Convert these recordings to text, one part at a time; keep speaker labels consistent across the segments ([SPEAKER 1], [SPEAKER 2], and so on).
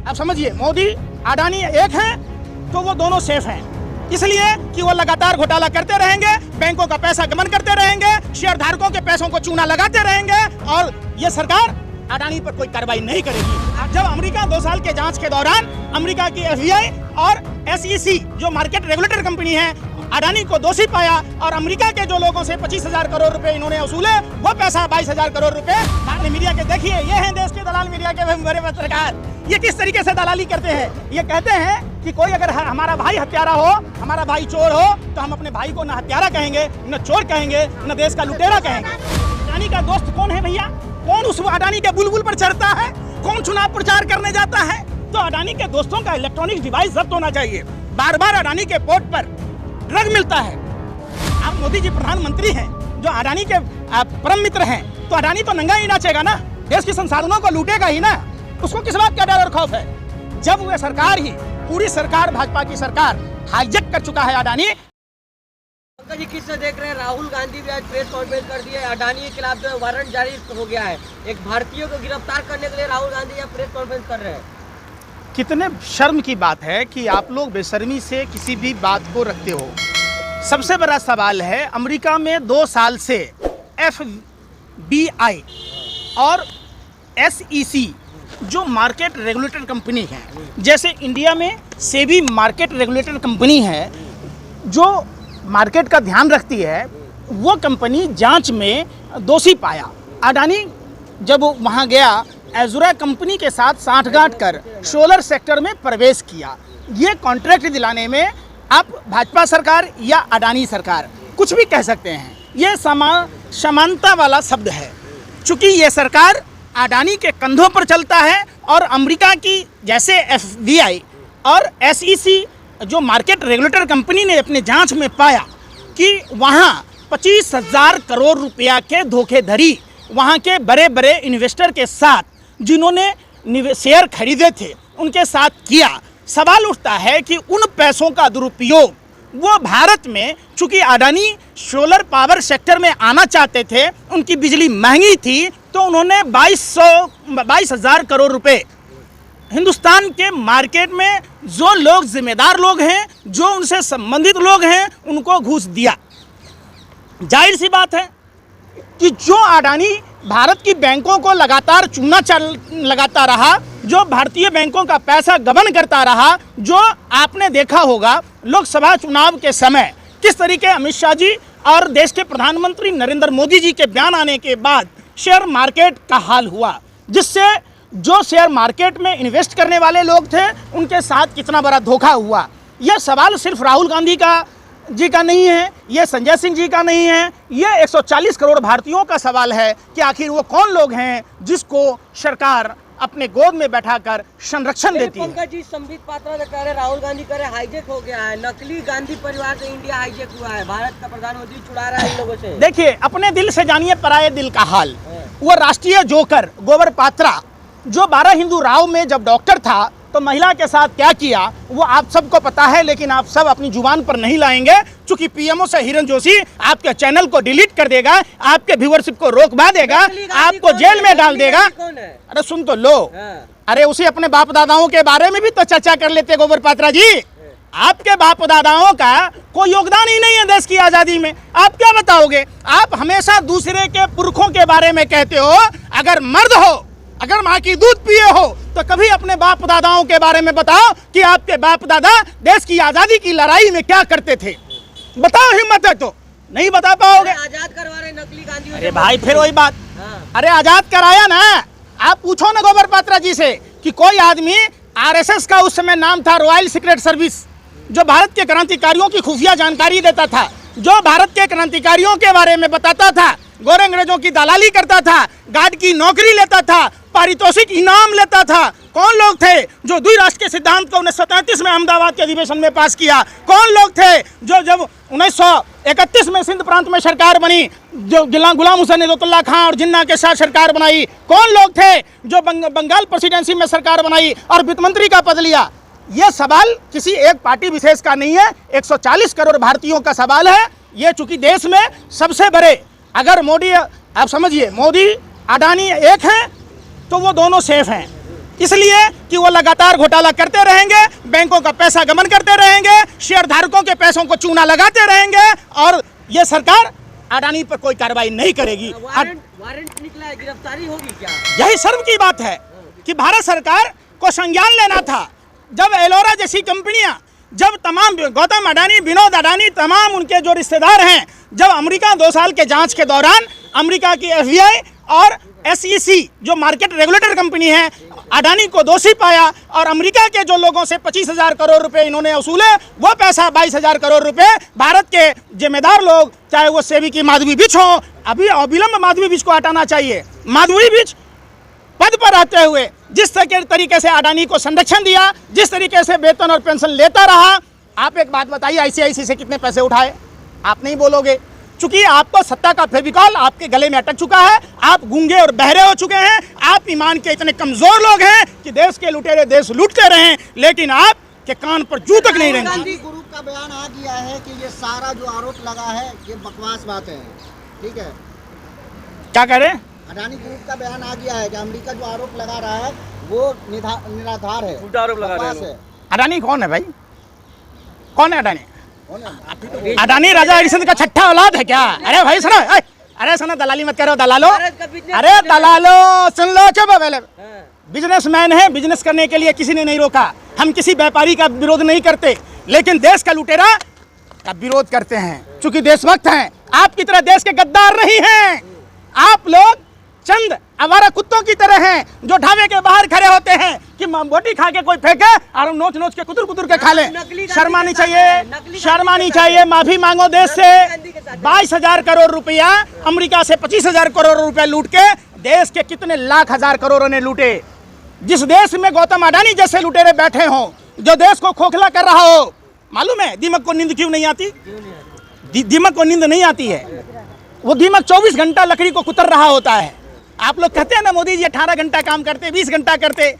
[SPEAKER 1] आप समझिए, मोदी अडानी एक हैं तो वो दोनों सेफ हैं, इसलिए कि वो लगातार घोटाला करते रहेंगे, बैंकों का पैसा गबन करते रहेंगे, शेयर धारकों के पैसों को चूना लगाते रहेंगे और ये सरकार अडानी पर कोई कार्रवाई नहीं करेगी। जब अमेरिका 2 साल के जांच के दौरान अमेरिका की FBI और SEC जो मार्केट रेगुलेटर कंपनी है अडानी को दोषी पाया और अमेरिका के जो लोगों से 25,000 करोड़ रुपए इन्होंने वसूले, वो पैसा 22,000 करोड़ रुपए दलाल मीडिया के, देखिए ये हैं देश के दलाल मीडिया के बड़े पत्रकार, ये किस तरीके से दलाली करते हैं। ये कहते हैं कि कोई अगर हमारा भाई हत्यारा हो, हमारा भाई चोर हो, तो हम अपने भाई को न हत्यारा कहेंगे, न चोर कहेंगे, न देश का लुटेरा कहेंगे। अडानी का दोस्त कौन है भैया? कौन उस अडानी के बुलबुल पर चढ़ता है? कौन चुनाव प्रचार करने जाता है? तो अडानी के दोस्तों का इलेक्ट्रॉनिक डिवाइस जब्त होना चाहिए। बार बार अडानी के पोर्ट पर ड्रग मिलता है। आप मोदी जी प्रधानमंत्री हैं जो अडानी के परम मित्र हैं, तो अडानी तो नंगा ही नाचेगा ना, देश के संसाधनों को लूटेगा ही ना, उसको किस बात का डर और खौफ है? जब वह सरकार ही, पूरी सरकार, भाजपा की सरकार हाईजेक कर चुका है अडानी।
[SPEAKER 2] पंकज जी, किससे देख रहे हैं? राहुल गांधी भी आज प्रेस कॉन्फ्रेंस कर दिया है, अडानी के खिलाफ जो वारंट जारी हो गया है, एक भारतीय को गिरफ्तार करने के लिए राहुल गांधी यहाँ प्रेस कॉन्फ्रेंस कर रहे हैं।
[SPEAKER 1] कितने शर्म की बात है कि आप लोग बेशर्मी से किसी भी बात को रखते हो। सबसे बड़ा सवाल है, अमेरिका में 2 साल से FBI और SEC जो मार्केट रेगुलेटर कंपनी है, जैसे इंडिया में सेबी मार्केट रेगुलेटर कंपनी है जो मार्केट का ध्यान रखती है, वो कंपनी जांच में दोषी पाया। अडानी जब वहाँ गया, एजुरा कंपनी के साथ साठगांठ कर सोलर सेक्टर में प्रवेश किया। ये कॉन्ट्रैक्ट दिलाने में आप भाजपा सरकार या अडानी सरकार कुछ भी कह सकते हैं, ये समानता वाला शब्द है। चूँकि ये सरकार अडानी के कंधों पर चलता है और अमेरिका की जैसे FBI और SEC जो मार्केट रेगुलेटर कंपनी ने अपने जांच में पाया कि वहाँ 25,000 करोड़ रुपया के धोखेधड़ी वहाँ के बड़े बड़े इन्वेस्टर के साथ, जिन्होंने शेयर खरीदे थे, उनके साथ किया। सवाल उठता है कि उन पैसों का दुरुपयोग वो भारत में, चूँकि अडानी सोलर पावर सेक्टर में आना चाहते थे, उनकी बिजली महंगी थी, तो उन्होंने 22,000 करोड़ रुपए हिंदुस्तान के मार्केट में जो लोग जिम्मेदार लोग हैं, जो उनसे संबंधित लोग हैं, उनको घूस दिया। जाहिर सी बात है कि जो अडानी भारत की बैंकों को लगातार चूना लगाता रहा, जो भारतीय बैंकों का पैसा गबन करता रहा, जो आपने देखा होगा लोकसभा चुनाव के समय किस तरीके अमित शाह जी और देश के प्रधानमंत्री नरेंद्र मोदी जी के बयान आने के बाद शेयर मार्केट का हाल हुआ, जिससे जो शेयर मार्केट में इन्वेस्ट करने वाले लोग थे उनके साथ कितना बड़ा धोखा हुआ। यह सवाल सिर्फ राहुल गांधी जी का नहीं है, ये संजय सिंह जी का नहीं है, ये 140 करोड़ भारतीयों का सवाल है कि आखिर वो कौन लोग हैं जिसको सरकार अपने गोद में बैठाकर संरक्षण देती है।
[SPEAKER 2] पंकज जी, संबित पात्रा ने कह रहे, राहुल गांधी कह रहे हाईजेक हो गया है, नकली गांधी परिवार से इंडिया हाईजेक हुआ है, भारत का प्रधानमंत्री छुड़ा रहा है इन लोगों से।
[SPEAKER 1] देखिए, अपने दिल से जानिए पराये दिल का हाल। वो राष्ट्रीय जोकर गोबर पात्रा जो 12 हिंदू राव में जब डॉक्टर था, तो महिला के साथ क्या किया वो आप सबको पता है, लेकिन आप सब अपनी जुबान पर नहीं लाएंगे, चूंकि PMO से हिरन जोशी आपके चैनल को डिलीट कर देगा, आपके व्यूअरशिप को रोकवा देगा, आपको जेल में डाल देगा। अरे सुन तो लो, अरे उसी अपने बाप दादाओं के बारे में भी तो चर्चा कर लेते गोबर पात्रा जी। आपके बाप दादाओं का कोई योगदान ही नहीं है देश की आजादी में, आप क्या बताओगे? आप हमेशा दूसरे के पुरखों के बारे में कहते हो। अगर मर्द हो, अगर माँ की दूध पिए हो, तो कभी अपने बाप दादाओं के बारे में बताओ कि आपके बाप दादा देश की आजादी की लड़ाई में क्या करते थे। बताओ, हिम्मत है तो। नहीं बता पाओगे।
[SPEAKER 2] आजाद करवा रहे नकली गांधी।
[SPEAKER 1] अरे भाई, फिर वही बात। अरे आजाद कराया ना, आप पूछो ना गोबर पात्रा जी से कि कोई आदमी RSS का उस समय नाम था रॉयल सीक्रेट सर्विस, जो भारत के क्रांतिकारियों की खुफिया जानकारी देता था, जो भारत के क्रांतिकारियों के बारे में बताता था, गोरे अंग्रेजों की दलाली करता था, गार्ड की नौकरी लेता था, पारितोषिक इनाम लेता था। कौन लोग थे जो द्विराष्ट्र के सिद्धांत को 1937 में अहमदाबाद के अधिवेशन में पास किया? कौन लोग थे जो जब 1931 में सिंध प्रांत में सरकार बनी, जो गुलाम हुसैन इज़्ज़तुल्लाह खां और जिन्ना के साथ सरकार बनाई? कौन लोग थे जो बंगाल प्रेसिडेंसी में सरकार बनाई और वित्त मंत्री का पद लिया? ये सवाल किसी एक पार्टी विशेष का नहीं है, 140 करोड़ भारतीयों का सवाल है। ये चूंकि देश में सबसे बड़े, अगर मोदी, आप समझिए, मोदी अडानी एक हैं तो वो दोनों सेफ हैं, इसलिए कि वो लगातार घोटाला करते रहेंगे, बैंकों का पैसा गमन करते रहेंगे, शेयर धारकों के पैसों को चूना लगाते रहेंगे और ये सरकार अडानी पर कोई कार्रवाई नहीं करेगी।
[SPEAKER 2] वारंट निकला है, गिरफ्तारी होगी क्या?
[SPEAKER 1] यही शर्म की बात है कि भारत सरकार को संज्ञान लेना था जब एलोरा जैसी कंपनियां, जब तमाम गौतम अडानी, विनोद अडानी, तमाम उनके जो रिश्तेदार हैं, जब अमेरिका 2 साल के जांच के दौरान अमेरिका की FBI और SEC जो मार्केट रेगुलेटर कंपनी है अडानी को दोषी पाया और अमेरिका के जो लोगों से 25,000 करोड़ रुपए इन्होंने वसूले, वो पैसा 22,000 करोड़ रुपए भारत के जिम्मेदार लोग, चाहे वो सेबी की माधवी बिज हो, अभी अविलंब माधवी बिज को हटाना चाहिए। माधवी बिज पद पर रहते हुए जिस तरीके से अडानी को संरक्षण दिया, जिस तरीके से वेतन और पेंशन लेता रहा। आप एक बात बताइए, ICICI से कितने पैसे उठाए? आप नहीं बोलोगे, चूंकि आपको सत्ता का फेविकॉल आपके गले में अटक चुका है, आप गूंगे और बहरे हो चुके हैं, आप ईमान के इतने कमजोर लोग हैं कि देश के लुटेरे देश लूटते रहें, लेकिन आप के कान पर जू तक नहीं रहेंगे।
[SPEAKER 3] गांधी ग्रुप का बयान आ गया है कि ये सारा जो आरोप लगा है ये बकवास बात है, ठीक है?
[SPEAKER 1] क्या कह रहे हैं?
[SPEAKER 3] अडानी ग्रुप का बयान आ गया है कि अमेरिका जो आरोप लगा रहा है वो निराधार है,
[SPEAKER 2] उल्टा आरोप लगा रहे हैं
[SPEAKER 3] बकवास है।
[SPEAKER 1] अडानी कौन है भाई? कौन है अडानी?
[SPEAKER 3] कौन है?
[SPEAKER 1] अडानी राजा हरिश्चंद्र का छठा औलाद है क्या? अरे भाई सुनो, अरे सुनो, दलाली मत करो दलालो,
[SPEAKER 2] भारत का बिजनेस
[SPEAKER 1] अरे दलालो सुन लो, चुप पहले।
[SPEAKER 2] हाँ।
[SPEAKER 1] बिजनेसमैन है, बिजनेस करने के लिए किसी ने नहीं रोका, हम किसी व्यापारी का विरोध नहीं करते, लेकिन देश का लुटेरा का विरोध करते हैं, चूंकि देशभक्त हैं। आपकी तरह देश के गद्दार नहीं हैं, आप लोग चंद आवारा कुत्तों की तरह हैं जो ढाबे के बाहर खड़े होते हैं कि बोटी खा के कोई फेंके और हम नोच नोच के कुतर के खा लें। शर्मानी चाहिए, शर्मानी चाहिए, माफी मांगो देश से। 22,000 करोड़ रुपया अमेरिका से 25,000 करोड़ रुपया लूट के देश के कितने लाख हजार करोड़ों ने लूटे। जिस देश में गौतम अडानी जैसे लुटेरे बैठे हों, जो देश को खोखला कर रहा हो, मालूम है दीमक को नींद क्यों नहीं आती? दीमक को नींद नहीं आती है, वो दीमक 24 घंटा लकड़ी को कुतर रहा होता है। आप लोग कहते हैं ना मोदी जी 18 घंटा काम करते, 20 घंटा करते,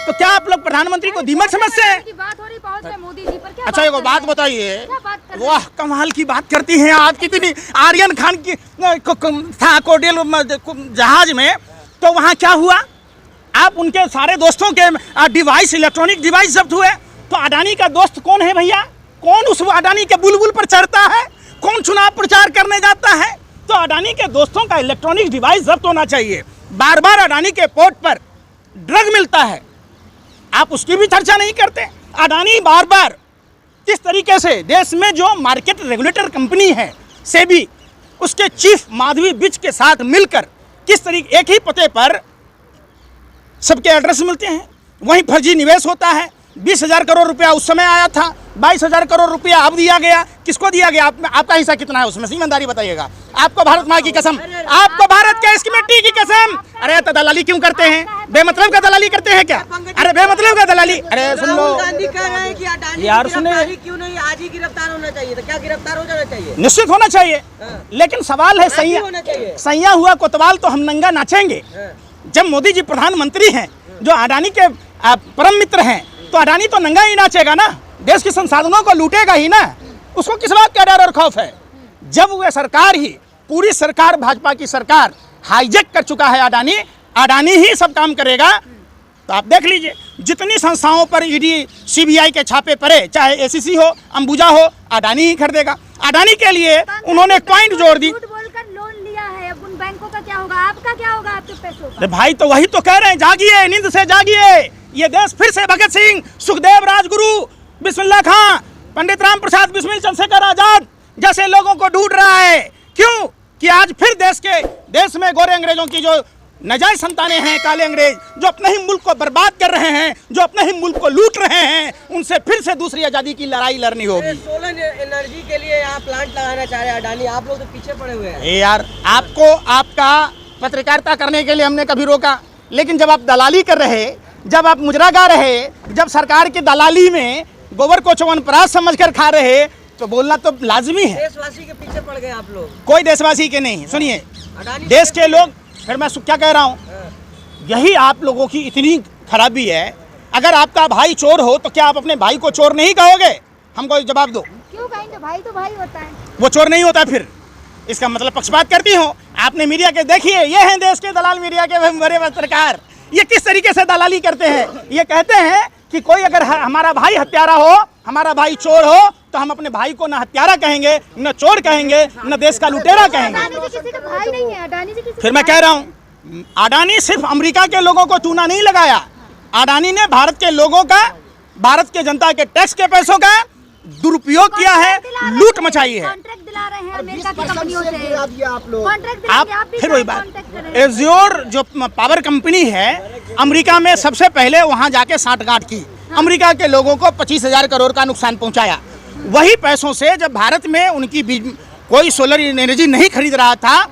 [SPEAKER 1] तो क्या आप लोग प्रधानमंत्री को दीमक समझते हैं?
[SPEAKER 4] बात हो रही पहुंच में मोदी जी पर, क्या
[SPEAKER 1] अच्छा एगो बात बताइए,
[SPEAKER 4] बात
[SPEAKER 1] वाह कमाल की बात करती हैं आप। कितनी आर्यन खान की था कोडेल जहाज में, तो वहाँ क्या हुआ? आप उनके सारे दोस्तों के डिवाइस, इलेक्ट्रॉनिक डिवाइस जब्त हुए। तो अडानी का दोस्त कौन है भैया? कौन उस अडानी के बुलबुल पर चढ़ता है? कौन चुनाव प्रचार करने जाता है? तो अडानी के दोस्तों का इलेक्ट्रॉनिक डिवाइस जब्त होना चाहिए। बार बार अडानी के पोर्ट पर ड्रग मिलता है, आप उसकी भी चर्चा नहीं करते। अडानी बार बार किस तरीके से देश में जो मार्केट रेगुलेटर कंपनी है सेबी, उसके चीफ माधवी बिज के साथ मिलकर किस तरीके एक ही पते पर सबके एड्रेस मिलते हैं, वहीं फर्जी निवेश होता है। 20,000 करोड़ रुपया उस समय आया था, 22,000 करोड़ रुपया अब दिया गया। किसको दिया गया? आपका हिस्सा कितना है उसमें? ईमानदारी बताइएगा। आपको भारत माँ की कसम, आपको भारत के इस कमेटी की कसम। अरे तो दलाली क्यों करते हैं? बेमतलब का दलाली करते हैं क्या? अरे बेमतलब का दलाली। अरे सुन लो,
[SPEAKER 2] राहुल गांधी कह रहे हैं कि अडानी
[SPEAKER 1] यार
[SPEAKER 2] की
[SPEAKER 1] सुने,
[SPEAKER 2] गिरफ्तारी क्यों नहीं, आज ही गिरफ्तार होना चाहिए। तो क्या गिरफ्तार हो जाना चाहिए?
[SPEAKER 1] निश्चित होना चाहिए, लेकिन सवाल है
[SPEAKER 2] आज ही होना चाहिए।
[SPEAKER 1] सैया हुआ कोतवाल तो हम नंगा नाचेंगे। जब मोदी जी प्रधानमंत्री हैं, जो अडानी के परम मित्र हैं, तो अडानी तो नंगा ही नाचेगा ना, देश के संसाधनों को लूटेगा ही ना। उसको किस बात का डर और खौफ है? जब वह सरकार ही, पूरी सरकार, भाजपा की सरकार हाईजैक कर चुका है अडानी, अडानी ही सब काम करेगा। तो आप देख लीजिए, जितनी संस्थाओं पर ईडी सीबीआई के छापे पड़े, चाहे एसीसी हो, अंबुजा हो, अडानी ही खरीदेगा। अडानी के लिए उन्होंने पॉइंट जोड़ दी।
[SPEAKER 4] झूठ बोलकर लोन लिया है, अब उन बैंकों का क्या होगा? आपका क्या होगा? आपके पैसों का?
[SPEAKER 1] अरे भाई तो वही तो कह रहे हैं, जागिए, नींद से जागिए। ये देश फिर से भगत सिंह, सुखदेव, राजगुरु, बिस्मिल्लाह खां, पंडित राम प्रसाद बिस्मिल, चंद्रशेखर आजाद जैसे लोगों को ढूंढ रहा है। क्यों? कि आज फिर देश में गोरे अंग्रेजों की जो नाजायज संतानें हैं, काले अंग्रेज जो अपने ही मुल्क को बर्बाद कर रहे हैं, जो अपने ही मुल्क को लूट रहे हैं, उनसे फिर से दूसरी आज़ादी की लड़ाई लड़नी होगी।
[SPEAKER 2] सोलर एनर्जी के लिए यहाँ प्लांट लगाना चाह रहे हैं अडानी, आप लोग तो पीछे पड़े हुए हैं।
[SPEAKER 1] यार आपको आपका पत्रकारिता करने के लिए हमने कभी रोका, लेकिन जब आप दलाली कर रहे, जब आप मुजरा गा रहे, जब सरकार की दलाली में गोबर को च्यवनप्राश समझकर खा रहे, तो बोलना तो लाजमी है।
[SPEAKER 2] देशवासी के पीछे पड़ गए आप लोग।
[SPEAKER 1] कोई देशवासी के नहीं, सुनिए,
[SPEAKER 2] अडानी
[SPEAKER 1] देश के लोग, फिर मैं क्या कह रहा हूँ, यही आप लोगों की इतनी खराबी है। अगर आपका भाई चोर हो तो क्या आप अपने भाई को चोर नहीं कहोगे? हमको जवाब दो।
[SPEAKER 4] क्यों कहेंगे? भाई तो भाई होता है।
[SPEAKER 1] वो चोर नहीं होता, फिर इसका मतलब पक्षपात करती हो। आपने मीडिया के देखिए, ये हैं देश के दलाल मीडिया के बड़े पत्रकार, ये किस तरीके से दलाली करते हैं? ये कहते हैं कि कोई अगर हमारा भाई हत्यारा हो, हमारा भाई चोर हो, तो हम अपने भाई को न हत्यारा कहेंगे, न चोर कहेंगे, न देश का लुटेरा कहेंगे।
[SPEAKER 4] अडानी जी किसी का भाई नहीं है, अडानी जी किसी
[SPEAKER 1] फिर
[SPEAKER 4] का
[SPEAKER 1] मैं
[SPEAKER 4] भाई
[SPEAKER 1] कह रहा हूँ, अडानी सिर्फ अमेरिका के लोगों को चूना नहीं लगाया, अडानी ने भारत के लोगों का, भारत के जनता के टैक्स के पैसों का दुरुपयोग किया है, लूट मचाई है।
[SPEAKER 4] कॉन्ट्रैक्ट दिला रहे हैं अमेरिका की कंपनियों से,
[SPEAKER 3] गिरा दिया आप लोग।
[SPEAKER 4] कॉन्ट्रैक्ट
[SPEAKER 1] आप
[SPEAKER 4] दिला भी
[SPEAKER 1] फिर वही बात,
[SPEAKER 4] कॉन्ट्रैक्ट करें।
[SPEAKER 1] एज्योर जो पावर कंपनी है अमेरिका में, सबसे पहले वहां जाके साठगांठ की, अमेरिका के लोगों को 25,000 करोड़ का नुकसान पहुंचाया। वही पैसों से जब भारत में उनकी कोई सोलर एनर्जी नहीं खरीद रहा था,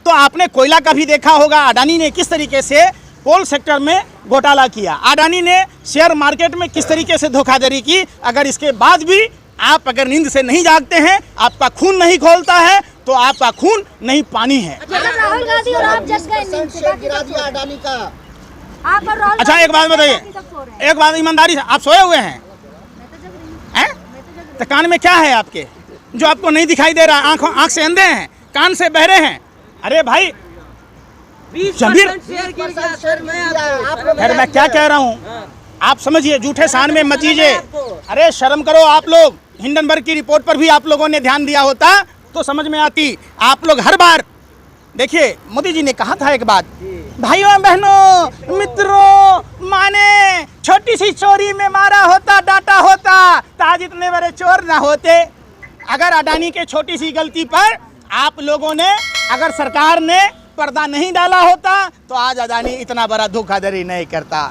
[SPEAKER 1] तो आपने कोयला का भी देखा होगा अडानी ने किस तरीके से कोल सेक्टर में घोटाला किया, अडानी ने शेयर मार्केट में किस तरीके से धोखाधड़ी की। अगर इसके बाद भी आप अगर नींद से नहीं जागते हैं, आपका खून नहीं खोलता है, तो आपका खून नहीं पानी है।
[SPEAKER 4] मतलब राहुल गांधी और आप जग गए नींद से, बाकी
[SPEAKER 3] गिरा
[SPEAKER 4] सब
[SPEAKER 3] दिया
[SPEAKER 4] सो रहे
[SPEAKER 3] अडानी का।
[SPEAKER 4] हैं। आप और राहुल
[SPEAKER 1] अच्छा
[SPEAKER 4] गांधी
[SPEAKER 1] एक बात बताइए,
[SPEAKER 4] बाकी सब सो रहे हैं।
[SPEAKER 1] एक बात ईमानदारी से, आप सोए हुए हैं?
[SPEAKER 4] मैं तो जग रही हूँ,
[SPEAKER 1] हैं?
[SPEAKER 4] मैं तो जग रही
[SPEAKER 1] तो कान में क्या है आपके जो आपको नहीं दिखाई दे रहा? आंख से अंधे हैं, कान से बहरे हैं? अरे भाई
[SPEAKER 2] 20% शेयर गिर गया सर। मैं आपको
[SPEAKER 1] खैर मैं क्या कह रहा हूँ, आप समझिए, झूठे सान में मत कीजिए। अरे शर्म करो आप लोग। हिंडनबर्ग की रिपोर्ट पर भी आप लोगों ने ध्यान दिया होता तो समझ में आती। आप लोग हर बार देखिए, मोदी जी ने कहा था एक बात, भाइयों बहनों मित्रों, माने छोटी सी चोरी में मारा होता, डांटा होता, तो आज इतने बड़े चोर ना होते। अगर अडानी के छोटी सी गलती पर आप लोगों ने, अगर सरकार ने पर्दा नहीं डाला होता, तो आज अडानी इतना बड़ा धोखाधड़ी नहीं करता।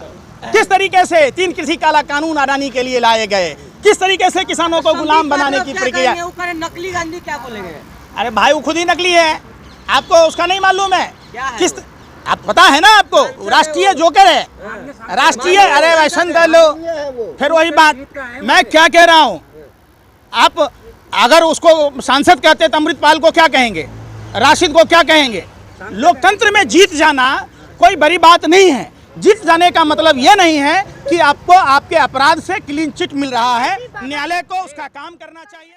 [SPEAKER 1] किस तरीके से 3 कृषि काला कानून अडानी के लिए लाए गए, किस तरीके से किसानों को गुलाम बनाने की प्रक्रिया।
[SPEAKER 2] नकली गांधी क्या बोलेंगे?
[SPEAKER 1] अरे भाई वो खुद ही नकली है, आपको उसका नहीं मालूम है?
[SPEAKER 2] क्या है?
[SPEAKER 1] किस आप पता है ना आपको, राष्ट्रीय जोकर है, राष्ट्रीय। अरे वैसन कर लो। फिर वही बात, मैं क्या कह रहा हूँ, आप अगर उसको सांसद कहते तो अमृतपाल को क्या कहेंगे, राशिद को क्या कहेंगे? लोकतंत्र में जीत जाना कोई बड़ी बात नहीं है। जीत जाने का मतलब यह नहीं है कि आपको आपके अपराध से क्लीन चिट मिल रहा है। न्यायालय को उसका काम करना चाहिए।